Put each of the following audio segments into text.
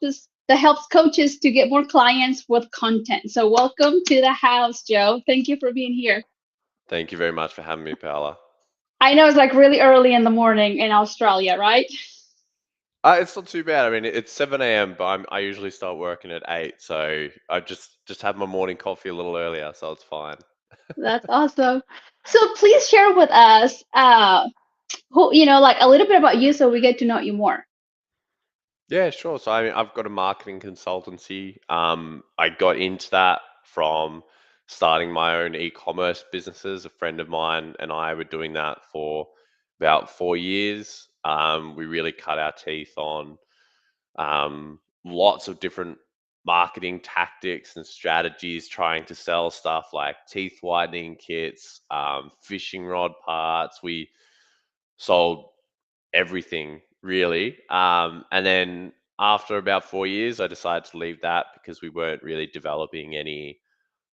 just that helps coaches to get more clients with content. So welcome to the house, Joe. Thank you for being here. Thank you very much for having me, Paola. I know it's like really early in the morning in Australia, right? It's not too bad. I mean, it's 7 a.m., but I usually start working at 8, so I just had my morning coffee a little earlier, so it's fine. That's awesome. So please share with us, who like a little bit about you, so we get to know you more. Yeah, sure. So I mean, I've got a marketing consultancy. I got into that from starting my own e-commerce businesses. A friend of mine and I were doing that for about 4 years. We really cut our teeth on lots of different marketing tactics and strategies, trying to sell stuff like teeth whitening kits, fishing rod parts. We sold everything really. And then after about 4 years, I decided to leave that because we weren't really developing any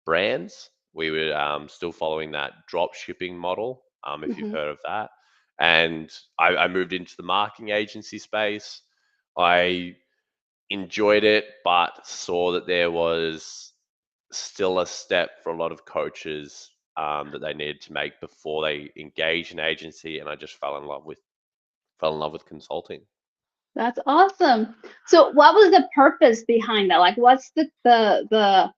brands. We were still following that drop shipping model, if you've Hmm. heard of that. And I moved into the marketing agency space. I enjoyed it, but saw that there was still a step for a lot of coaches that they needed to make before they engage an agency, and I just fell in love with consulting. That's awesome. So what was the purpose behind that? Like, what's the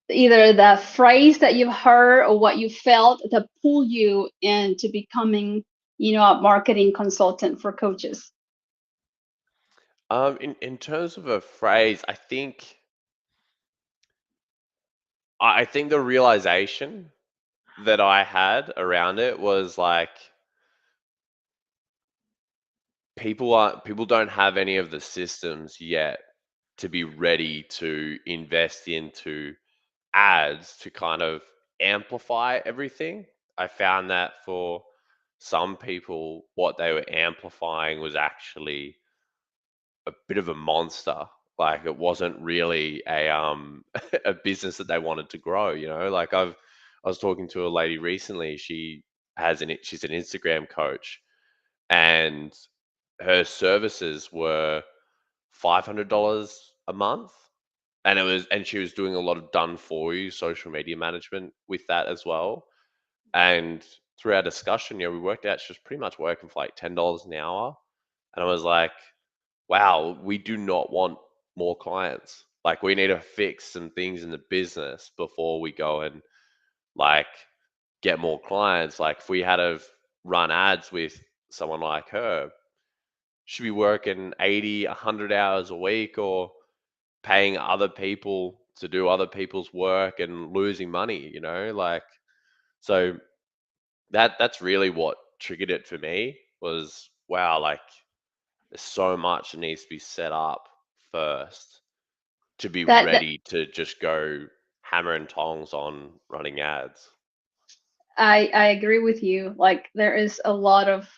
either the phrase that you've heard or what you felt to pull you into becoming, a marketing consultant for coaches? In terms of a phrase, I think the realization that I had around it was like people don't have any of the systems yet to be ready to invest into ads to kind of amplify everything. I found that for some people, what they were amplifying was actually a bit of a monster. Like it wasn't really a a business that they wanted to grow. Like I was talking to a lady recently. She's an Instagram coach, and her services were $500 a month, and she was doing a lot of done for you social media management with that as well. And through our discussion, we worked out she was pretty much working for like $10 an hour. And I was like, wow, we do not want more clients. Like we need to fix some things in the business before we go and like get more clients. Like if we had to run ads with someone like her, she'd be working 80, 100 hours a week or paying other people to do other people's work and losing money. Like so that's really what triggered it for me was wow, like there's so much that needs to be set up first to be That ready to just go hammer and tongs on running ads. I agree with you. Like there is a lot of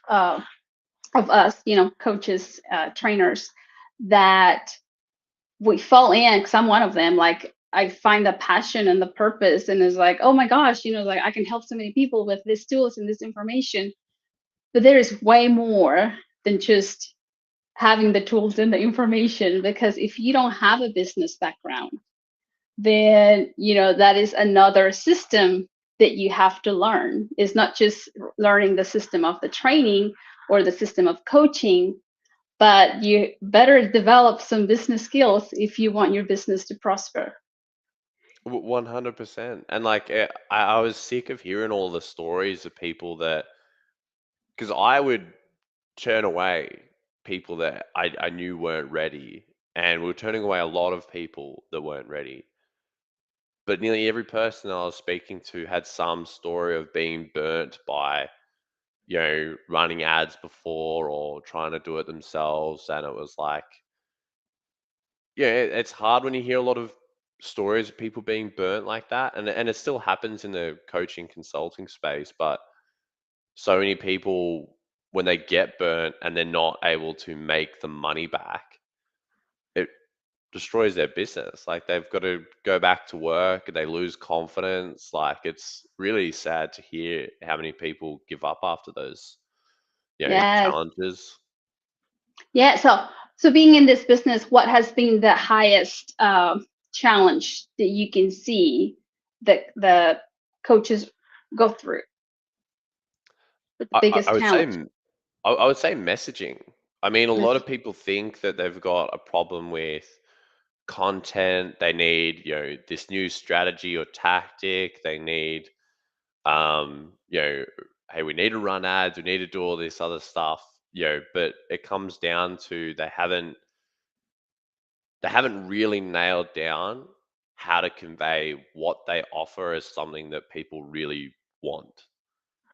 us, coaches, trainers, that we fall in, because I'm one of them. Like I find the passion and the purpose, and it's like, oh my gosh, like I can help so many people with these tools and this information. But there is way more than just having the tools and the information, because if you don't have a business background, then that is another system that you have to learn. It's not just learning the system of the training or the system of coaching, but you better develop some business skills if you want your business to prosper. 100%. And like I was sick of hearing all the stories of people that because I would turn away people that I knew weren't ready, and we were turning away a lot of people that weren't ready. But nearly every person I was speaking to had some story of being burnt by, running ads before or trying to do it themselves. And it was like, yeah, it's hard when you hear a lot of stories of people being burnt like that. And it still happens in the coaching consulting space. But so many people, when they get burnt and they're not able to make the money back, it destroys their business. Like they've got to go back to work, they lose confidence. Like it's really sad to hear how many people give up after those, Yes. challenges. Yeah. So So being in this business, what has been the highest challenge that you can see that the coaches go through? The I biggest would say challenge? I would say messaging. I mean, a lot of Message. people think that they've got a problem with content. They need, this new strategy or tactic. They need, hey, we need to run ads. We need to do all this other stuff. But it comes down to they haven't really nailed down how to convey what they offer as something that people really want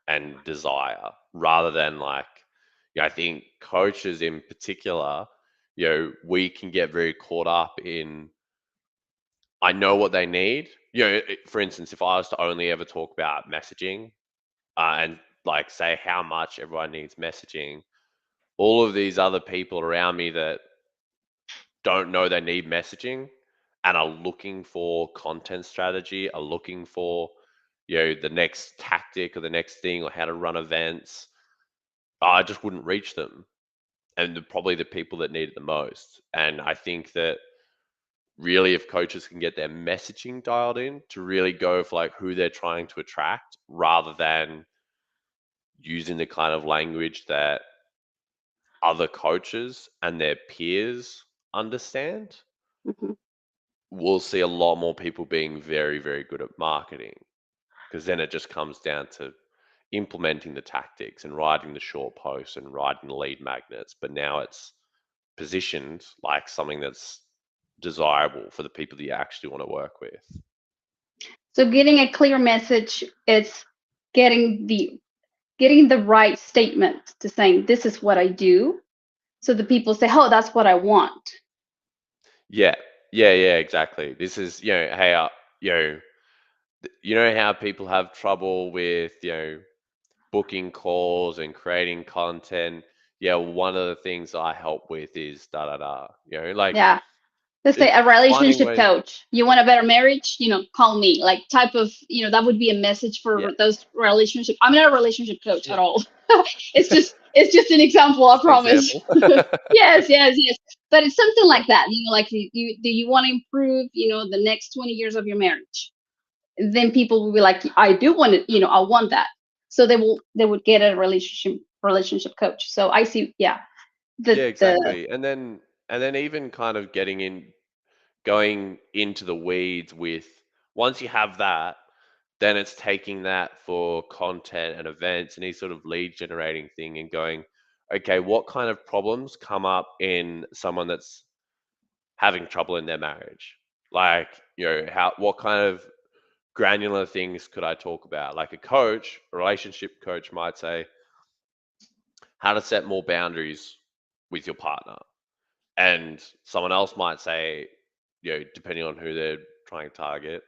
and desire, rather than like, I think coaches in particular, we can get very caught up in, I know what they need. For instance, if I was to only ever talk about messaging, and like say how much everyone needs messaging, all of these other people around me that don't know they need messaging and are looking for content strategy, are looking for, the next tactic or the next thing or how to run events, I just wouldn't reach them. And probably the people that need it the most. And I think that really, if coaches can get their messaging dialed in to really go for like who they're trying to attract rather than using the kind of language that other coaches and their peers understand, Mhm. we'll see a lot more people being very, very good at marketing, because then it just comes down to implementing the tactics and writing the short posts and writing the lead magnets. But now it's positioned like something that's desirable for the people that you actually want to work with. So getting a clear message, it's getting the getting the right statement to saying this is what I do, so the people say, oh, that's what I want. Yeah, yeah, exactly. This is, hey, you know how people have trouble with, booking calls and creating content. Yeah, one of the things I help with is da da da. Like Yeah. Let's say it's a finding relationship ways. coach. You want a better marriage? Call me. Like type of, that would be a message Yeah, for those relationship. I'm not a relationship coach at yeah. all. It's just an example, I Just an promise. example. Yes, yes, yes. But it's something like that. Like you do you want to improve, the next 20 years of your marriage? Then people will be like, I do want it, I want that. So they would get a relationship coach. So I see, yeah. Yeah, The exactly. And then even kind of going into the weeds with, once you have that, then it's taking that for content and events and these sort of lead generating thing and going, okay, what kind of problems come up in someone that's having trouble in their marriage? Like, what kind of granular things could I talk about? Like a relationship coach might say, how to set more boundaries with your partner. And someone else might say, depending on who they're trying to target,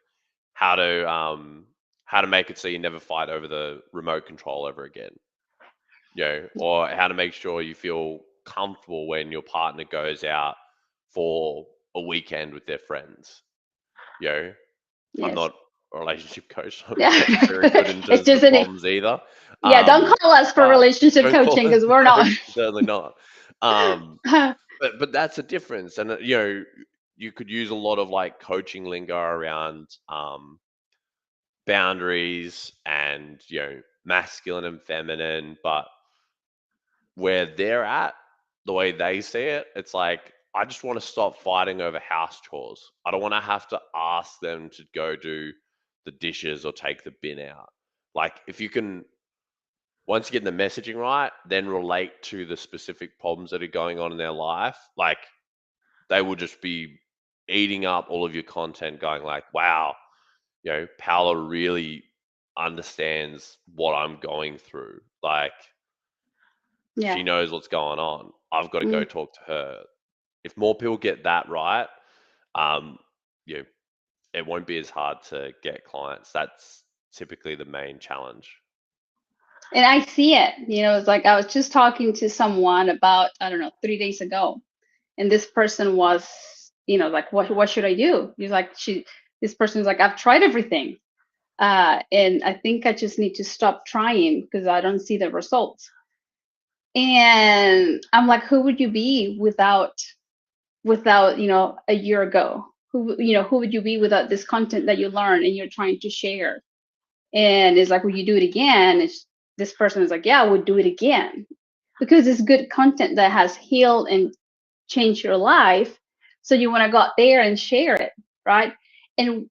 how to um how to make it so you never fight over the remote control ever again, or how to make sure you feel comfortable when your partner goes out for a weekend with their friends. you know I'm yes. not a relationship coach. I'm Yeah. not very good in It's terms of just the an problems either. Yeah, don't call us for But relationship don't call coaching it. because we're No, not. certainly not. um but that's a difference. And you could use a lot of like coaching lingo around boundaries and, masculine and feminine. But where they're at, the way they see it, it's like, I just want to stop fighting over house chores. I don't want to have to ask them to go do the dishes or take the bin out. Like, if you can, once you get the messaging right, then relate to the specific problems that are going on in their life, like, they will just be eating up all of your content, going like, wow, Paula really understands what I'm going through. Like, Yeah. she knows what's going on. I've got to go Mm. talk to her. If more people get that right, um, you know, it won't be as hard to get clients. That's typically the main challenge. And I see it. It's like I was just talking to someone about, I don't know, 3 days ago. And this person was, like, what should I do? He's like, this person's like, I've tried everything. And I think I just need to stop trying because I don't see the results. And I'm like, who would you be without, a year ago? Who would you be without this content that you learn and you're trying to share? And it's like, will you do it again? This person is like, yeah, I would do it again because it's good content that has healed and changed your life. So you want to go out there and share it, right? And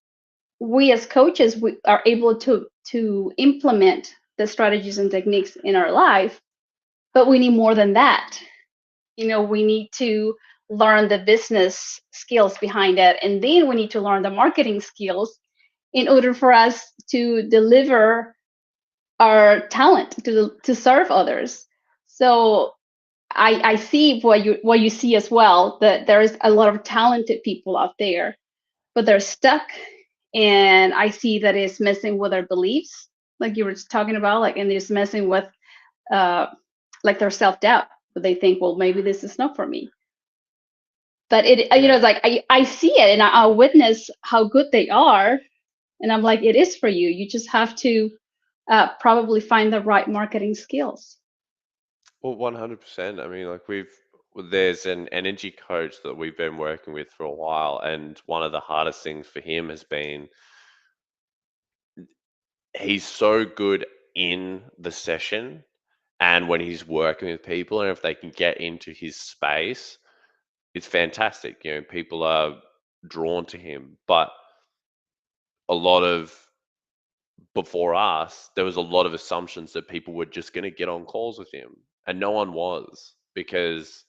we as coaches, we are able to implement the strategies and techniques in our life, but we need more than that. We need to learn the business skills behind it, and then we need to learn the marketing skills in order for us to deliver our talent to serve others. So I see what you see as well, that there is a lot of talented people out there, but they're stuck. And I see that it's messing with their beliefs, like you were talking about, like, and it's messing with uh like their self-doubt. But they think, well, maybe this is not for me. But it's Yeah. like I see it and I witness how good they are, and I'm like, it is for you. You just have to probably find the right marketing skills. Well, 100%. I mean, like there's an energy coach that we've been working with for a while, and one of the hardest things for him has been he's so good in the session and when he's working with people, and if they can get into his space, it's fantastic. People are drawn to him. But a lot of before us, there was a lot of assumptions that people were just going to get on calls with him, and no one was because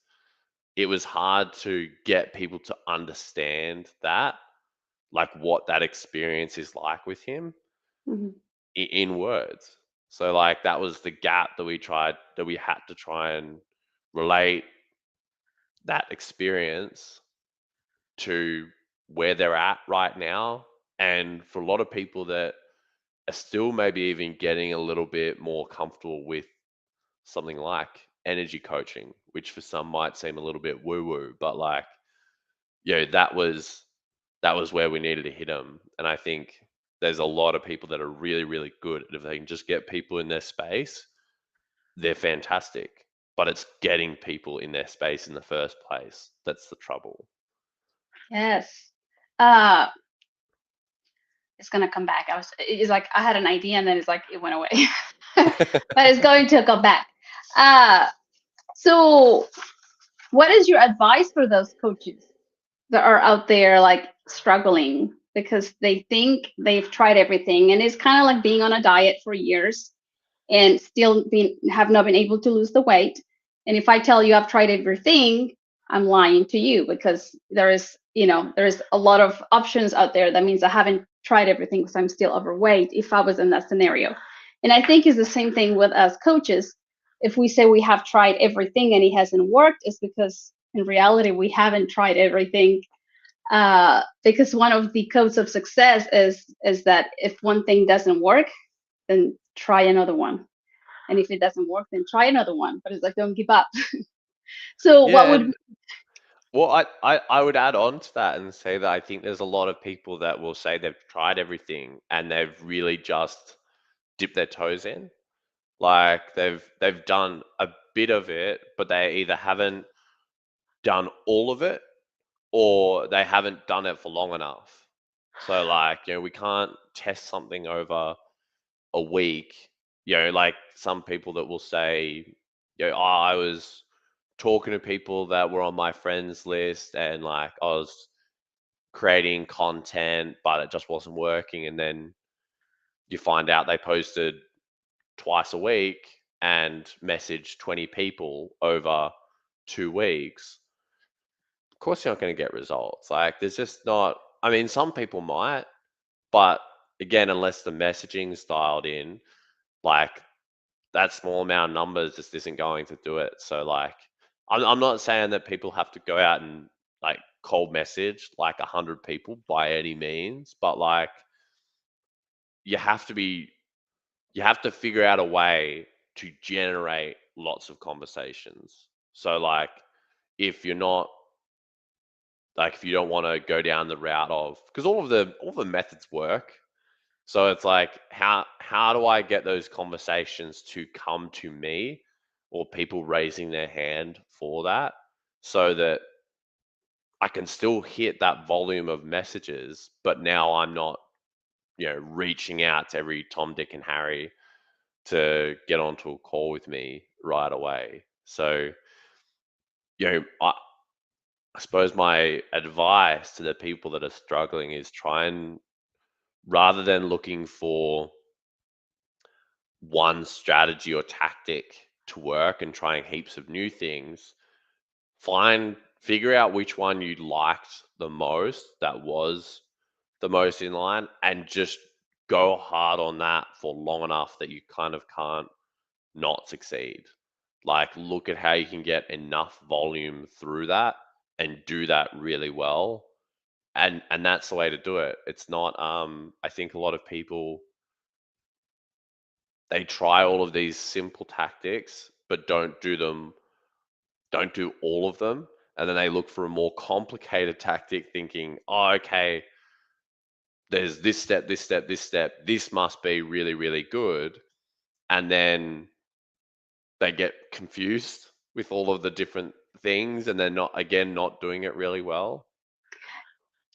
it was hard to get people to understand that, like what that experience is like with him Mhm. in words. So like that was the gap that we had to try and relate that experience to where they're at right now. And for a lot of people that are still maybe even getting a little bit more comfortable with something like energy coaching, which for some might seem a little bit woo woo, but like, that was where we needed to hit them. And I think there's a lot of people that are really, really good. If they can just get people in their space, they're fantastic. But it's getting people in their space in the first place that's the trouble. Yes. Uh, it's gonna come back. It's like I had an idea and then it's like it went away. But it's going to come back. Uh, so what is your advice for those coaches that are out there like struggling because they think they've tried everything, and it's kind of like being on a diet for years and still have not been able to lose the weight. And if I tell you I've tried everything, I'm lying to you, because there is a lot of options out there. That means I haven't tried everything because I'm still overweight if I was in that scenario. And I think it's the same thing with us coaches. If we say we have tried everything and it hasn't worked, it's because in reality we haven't tried everything. Because one of the codes of success is that if one thing doesn't work, then try another one. And if it doesn't work, then try another one. But it's like, don't give up. So what Yeah, would and well, I would add on to that and say that I think there's a lot of people that will say they've tried everything and they've really just dipped their toes in. Like they've done a bit of it, but they either haven't done all of it or they haven't done it for long enough. So like, we can't test something over a week. Like some people that will say, oh, I was talking to people that were on my friends list and like I was creating content, but it just wasn't working. And then you find out they posted twice a week and messaged 20 people over 2 weeks. Of course, you're not going to get results. Like, there's just not, I mean, some people might, but again, unless the messaging is dialed in, like that small amount of numbers just isn't going to do it. So, like, I'm not saying that people have to go out and like cold message like 100 people by any means, but like, you have to be you have to figure out a way to generate lots of conversations. So like if you're not like if you don't want to go down the route of because all the methods work. So it's like how do I get those conversations to come to me or people raising their hand for that, so that I can still hit that volume of messages, but now I'm not, reaching out to every Tom, Dick, and Harry to get onto a call with me right away. So, you know, I, I suppose my advice to the people that are struggling is try and, rather than looking for one strategy or tactic to work and trying heaps of new things, figure out which one you liked the most, that was the most in line, and just go hard on that for long enough that you kind of can't not succeed. Like, look at how you can get enough volume through that and do that really well. And that's the way to do it. It's not I think a lot of people, they try all of these simple tactics but don't do all of them, and then they look for a more complicated tactic thinking, oh, okay, there's this step, this step, this step, this must be really, really good. And then they get confused with all of the different things and they're not doing it really well.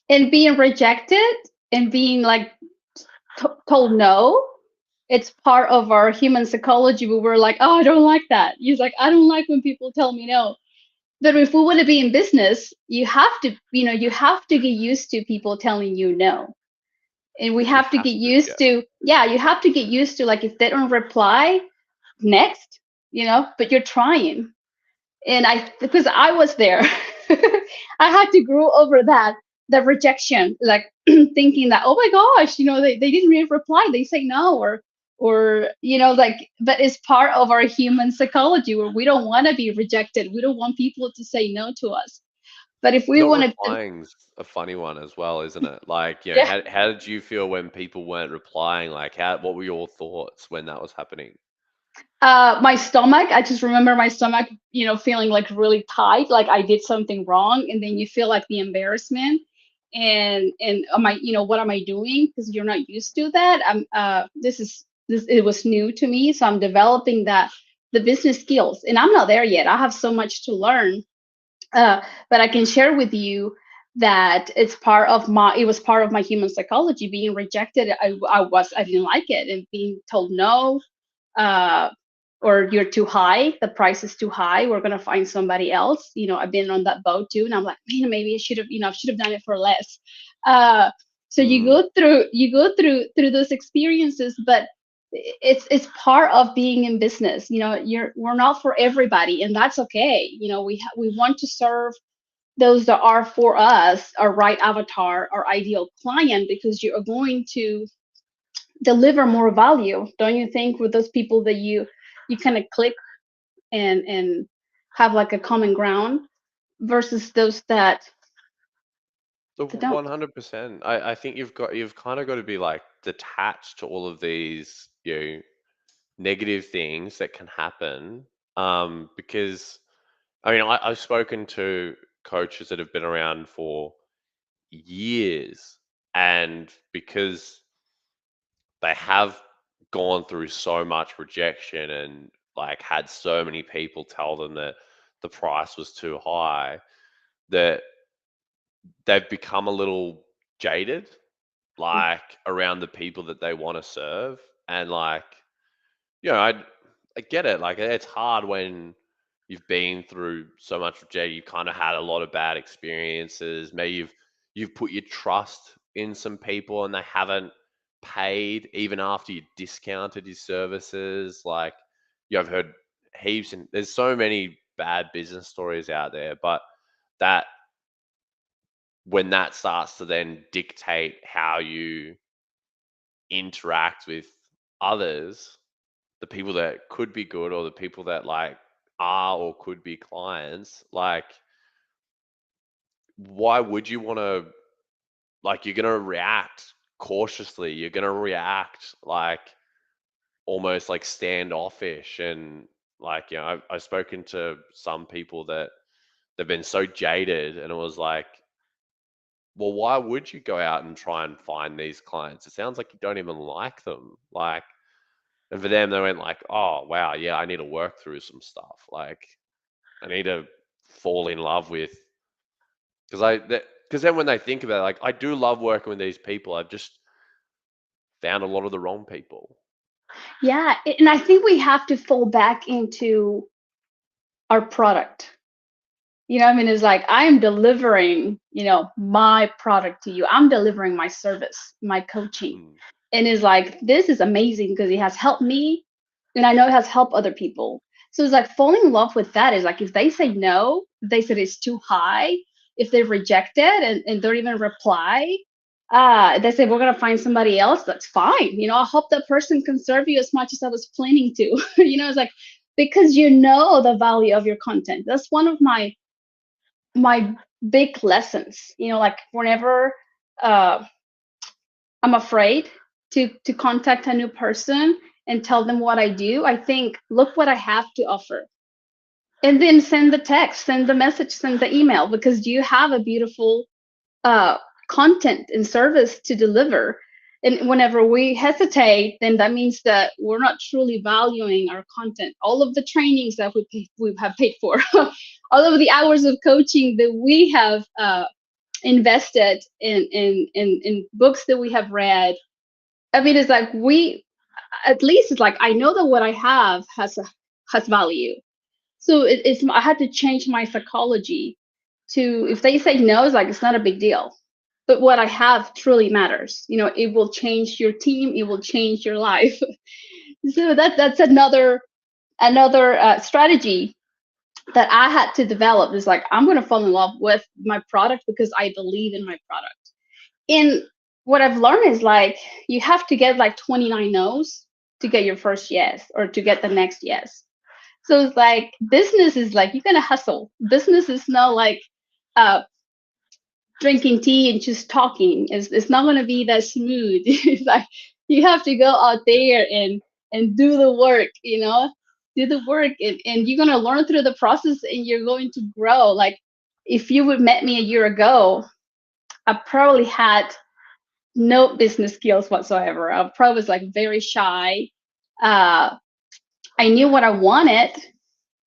And being rejected and being like told no, it's part of our human psychology. We were like, oh, I don't like that. He's like, I don't like when people tell me no. But if we want to be in business, you have to get used to people telling you no. And we You have to have get to, yeah. used to, yeah, you have to get used to, like, if they don't reply next, but you're trying. And because I was there, I had to grow over that, the rejection, like thinking that, oh my gosh, they didn't really reply, they say no, or like, but it's part of our human psychology where we don't want to be rejected, we don't want people to say no to us. But if we Not want to, replying's a funny one as well, isn't it? Like, yeah. how did you feel when people weren't replying? Like, what were your thoughts when that was happening? My stomach, I just remember my stomach, feeling like really tight, like I did something wrong. And then you feel like the embarrassment, and am I, what am I doing? Because you're not used to that. It was new to me. So I'm developing the business skills, and I'm not there yet. I have so much to learn. But I can share with you that it was part of my human psychology. Being rejected, I didn't like it, and being told no, uh, or you're too high, the price is too high, we're gonna find somebody else. I've been on that boat too, and I'm like, man, maybe I should have done it for less. uh so Mm. you go through those experiences, but it's part of being in business. We're not for everybody, and that's okay. We want to serve those that are for us, our right avatar, our ideal client, because you are going to deliver more value, don't you think, with those people that you kind of click and have like a common ground, versus those The that don't. 100%. I think you've kind of got to be like detached to all of these, negative things that can happen. Because I mean, I've spoken to coaches that have been around for years, and because they have gone through so much rejection and like had so many people tell them that the price was too high, that they've become a little jaded, like around the people that they want to serve. And like, you know, I get it. Like, it's hard when you've been through so much rejection. You've kind of had a lot of bad experiences. Maybe you've put your trust in some people and they haven't paid even after you discounted your services. Like, I've heard heaps, and there's so many bad business stories out there. But that when that starts to then dictate how you interact with others, the people that could be good or the people that like are or could be clients, like, why would you want to, like, you're going to react cautiously, you're going to react like almost like standoffish. And like, I've spoken to some people that they've been so jaded, and it was like, well, why would you go out and try and find these clients? It sounds like you don't even like them. Like, And for them, they went like, oh wow, yeah, I need to work through some stuff. Like I need to fall in love with because then when they think about it, like I do love working with these people. I've just found a lot of the wrong people. Yeah, and I think we have to fall back into our product. I mean, it's like I'm delivering, my product to you. I'm delivering my service, my coaching. Mm, And it's like, this is amazing because it has helped me and I know it has helped other people. So it's like falling in love with that is like if they say no, if they said it's too high, if they reject it and don't even reply, they say we're gonna find somebody else, that's fine. I hope that person can serve you as much as I was planning to. It's like because you know the value of your content. That's one of my big lessons. Like whenever uh, I'm afraid to contact a new person and tell them what I do, I think, look what I have to offer. And then send the text, send the message, send the email because you have a beautiful uh, content and service to deliver. And whenever we hesitate, then that means that we're not truly valuing our content. All of the trainings that we have paid for, all of the hours of coaching that we have invested in books that we have read. I mean, it's like at least it's like I know that what I have has value. So I had to change my psychology to if they say no, it's like it's not a big deal. But what I have truly matters. It will change your team. It will change your life. So that's another strategy that I had to develop. Is like I'm going to fall in love with my product because I believe in my product. And what I've learned is like you have to get like 29 no's to get your first yes or to get the next yes. So it's like business is like you're gonna hustle. Business is not like uh drinking tea and just talking. It's not gonna be that smooth. It's like you have to go out yeah. there and do the work, do the work and you're gonna learn through the process and you're going to grow. Like if you would met me a year ago, I probably had no business skills whatsoever. I probably was like very shy. Uh, I knew what I wanted,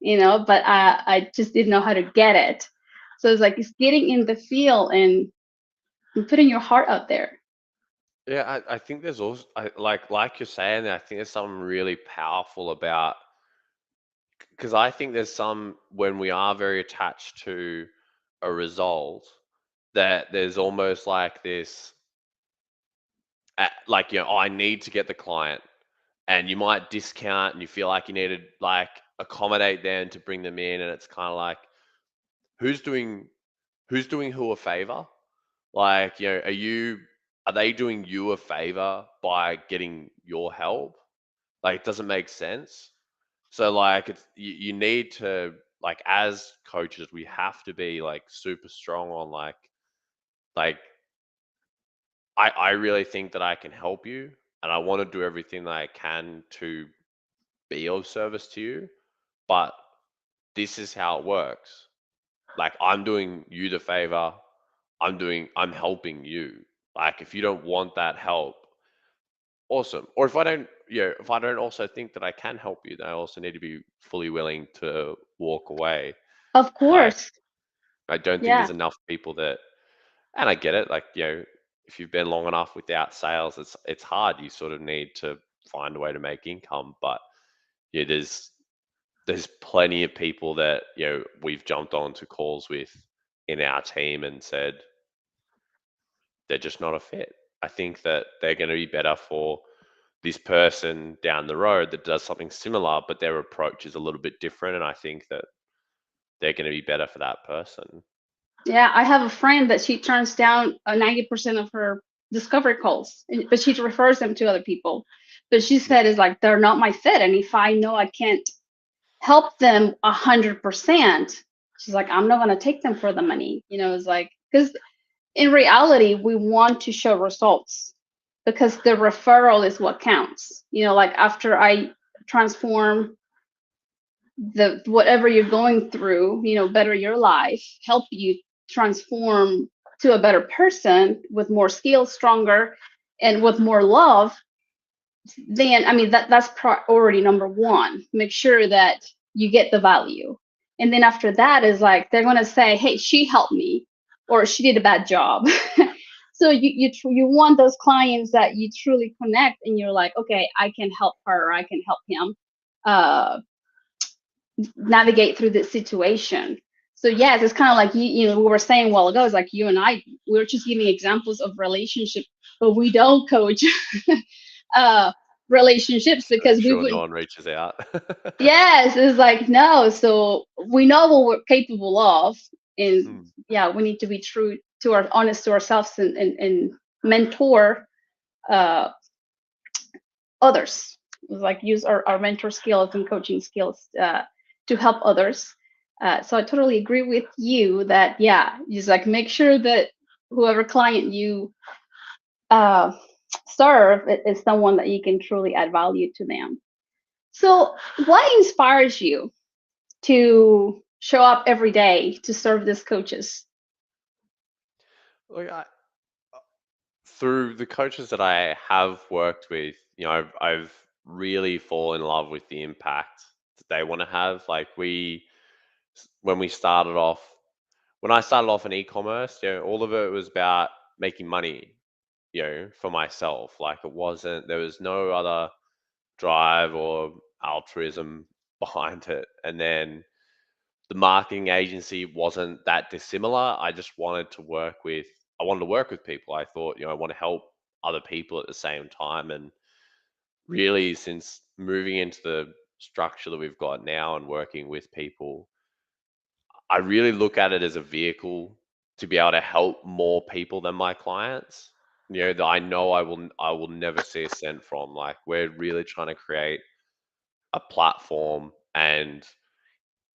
but I just didn't know how to get it. So it's like it's getting in the field and putting your heart out there. Yeah, I think there's also like you're saying, I think there's something really powerful about because I think there's some when we are very attached to a result that there's almost like this like oh, I need to get the client and you might discount and you feel like you need to like accommodate them to bring them in and it's kind of like who's doing who's doing who a favor. Like, are they doing you a favor by getting your help? Like, it doesn't make sense. So, like, you need to, like, as coaches, we have to be like super strong on like, I really think that I can help you and I want to do everything that I can to be of service to you, but this is how it works. Like, I'm doing you the favor, I'm helping you. Like if you don't want that help, awesome. Or if I don't also think that I can help you, then I also need to be fully willing to walk away. Of Like course. I don't think Yeah. there's enough people that, and I get it. Like if you've been long enough without sales, it's hard. You sort of need to find a way to make income. But yeah, there's plenty of people that we've jumped onto calls with in our team and said they're just not a fit. I think that they're going to be better for this person down the road that does something similar, but their approach is a little bit different. And I think that they're going to be better for that person. Yeah. I have a friend that she turns down 90% of her discovery calls, but she refers them to other people. But she Yeah. said it's like they're not my fit. And if I know I can't help them 100%, she's like, I'm not going to take them for the money. It's like, because in reality, we want to show results because the referral is what counts. Like after I transform the whatever you're going through, better your life, help you transform to a better person with more skills, stronger, and with more love. then I mean that's priority number one. Make sure that you get the value, and then after that is like they're gonna say, "Hey, she helped me," or "She did a bad job." So you want those clients that you truly connect, and you're like, "Okay, I can help her, or I can help him uh, navigate through this situation." So yes, it's kind of like we were saying a while ago. It's like you and I, we're just giving examples of relationship, but we don't coach uh relationships I'm because we sure would. no one reaches out. Yes, it's like no, so we know what we're capable of, and Mm, yeah, we need to be true to our honest to ourselves, and mentor uh others. It's like use our mentor skills and coaching skills to help others. So I totally agree with you that yeah, just like make sure that whoever client you uh serve is someone that you can truly add value to them. So, what inspires you to show up every day to serve these coaches? Look, through the coaches that I have worked with, I've really fallen in love with the impact that they want to have. Like when we started off, when I started off in e-commerce, all of it was about making money, for myself. Like there was no other drive or altruism behind it. And then the marketing agency wasn't that dissimilar. I wanted to work with people. I thought, I want to help other people at the same time. And really, since moving into the structure that we've got now and working with people, I really look at it as a vehicle to be able to help more people than my clients. That I know I will never see a cent from. Like we're really trying to create a platform and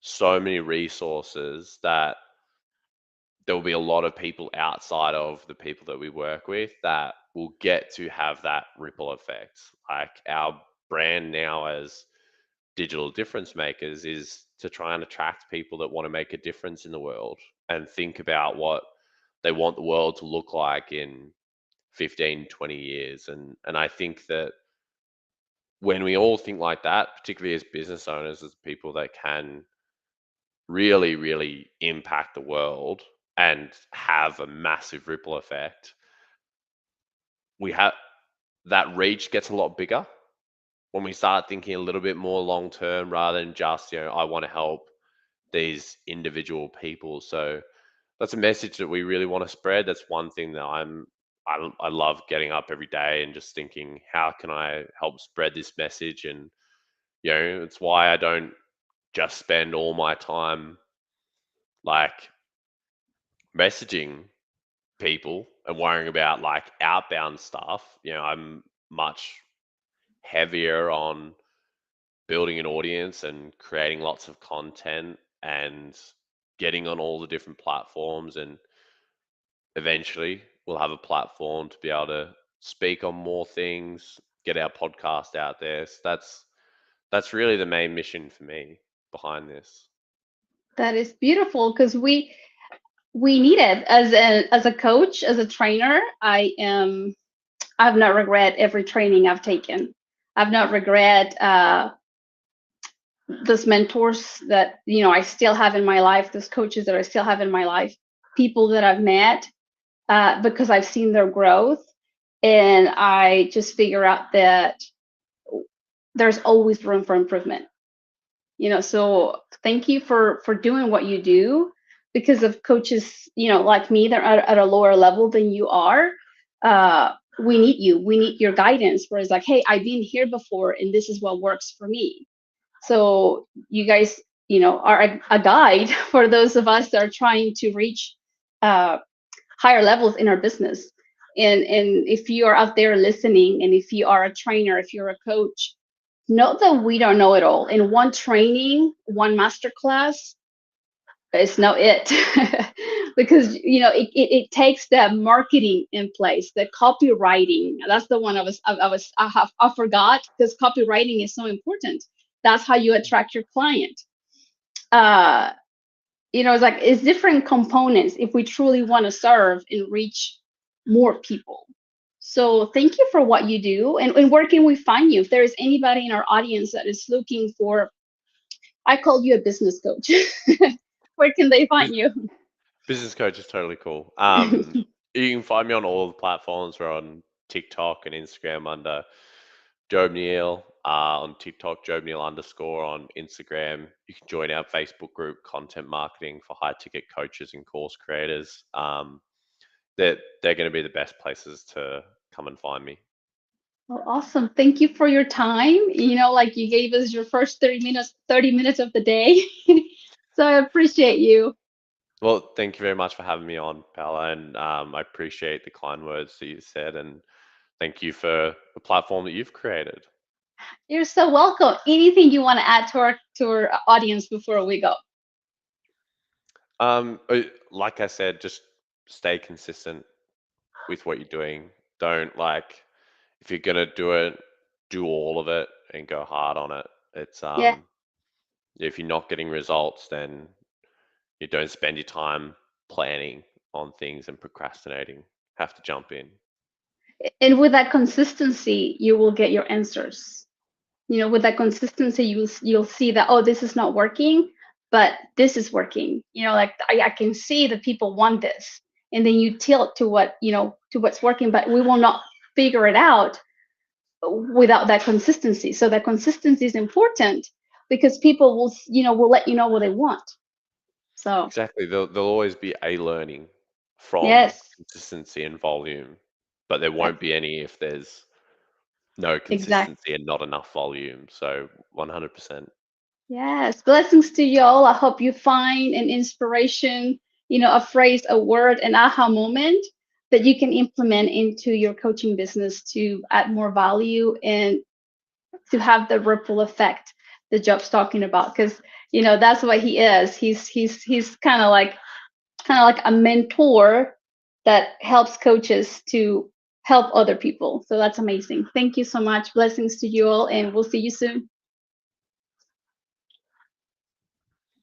so many resources that there will be a lot of people outside of the people that we work with that will get to have that ripple effect. Like our brand now as digital difference makers is to try and attract people that want to make a difference in the world and think about what they want the world to look like in 15, 20 years. And I think that when we all think like that, particularly as business owners, as people that can really, really impact the world and have a massive ripple effect, we have that reach gets a lot bigger when we start thinking a little bit more long term rather than just, I want to help these individual people. So that's a message that we really want to spread. That's one thing that I love getting up every day and just thinking, how can I help spread this message? And it's why I don't just spend all my time like messaging people and worrying about like outbound stuff. I'm much heavier on building an audience and creating lots of content and getting on all the different platforms. And eventually we'll have a platform to be able to speak on more things, get our podcast out there. So that's really the main mission for me behind this. That is beautiful because we need it as a coach, as a trainer. I've not regret every training I've taken. I've not regret those mentors that I still have in my life, those coaches that I still have in my life, people that I've met because I've seen their growth, and I just figure out that there's always room for improvement. So thank you for doing what you do, because of coaches like me, they're at a lower level than you are. We need you, we need your guidance, where it's like, hey, I've been here before and this is what works for me. So you guys are a guide for those of us that are trying to reach uh, higher levels in our business. And if you are out there listening, and if you are a trainer, if you're a coach, know that we don't know it all. In one training, one masterclass, it's not it. Because it takes the marketing in place, the copywriting. That's the one I forgot, because copywriting is so important. That's how you attract your client. uh it's like it's different components if we truly want to serve and reach more people. So thank you for what you do. And where can we find you? If there is anybody in our audience that is looking for, I call you a business coach. Where can they find you? Business coach is totally cool. You can find me on all the platforms. We're on TikTok and Instagram under Jobe Neal. On TikTok, Jobe Neal underscore on Instagram. You can join our Facebook group, Content Marketing for High Ticket Coaches and Course Creators. They're going to be the best places to come and find me. Well, awesome. Thank you for your time. Like you gave us your first 30 minutes of the day. So I appreciate you. Well, thank you very much for having me on, Paula, and I appreciate the kind words that you said, and thank you for the platform that you've created. You're so welcome. Anything you want to add to our audience before we go? Like I said, just stay consistent with what you're doing. Don't like if you're gonna do it, do all of it and go hard on it. It's Yeah. if you're not getting results, then you don't spend your time planning on things and procrastinating. Have to jump in. And with that consistency, you will get your answers. With that consistency, you'll see that, oh, this is not working, but this is working. Like I can see that people want this, and then you tilt to what's working, but we will not figure it out without that consistency. So that consistency is important because people will let you know what they want. So Exactly. There'll always be a learning from yes, consistency and volume, but there that's won't be any if there's no exact. consistency and not enough volume. So 100%. Yes, blessings to you all. I hope you find an inspiration, a phrase, a word, an aha moment that you can implement into your coaching business to add more value and to have the ripple effect that Job's talking about. Because that's what he is. He's kind of like a mentor that helps coaches to help other people. So that's amazing. Thank you so much. Blessings to you all, and we'll see you soon.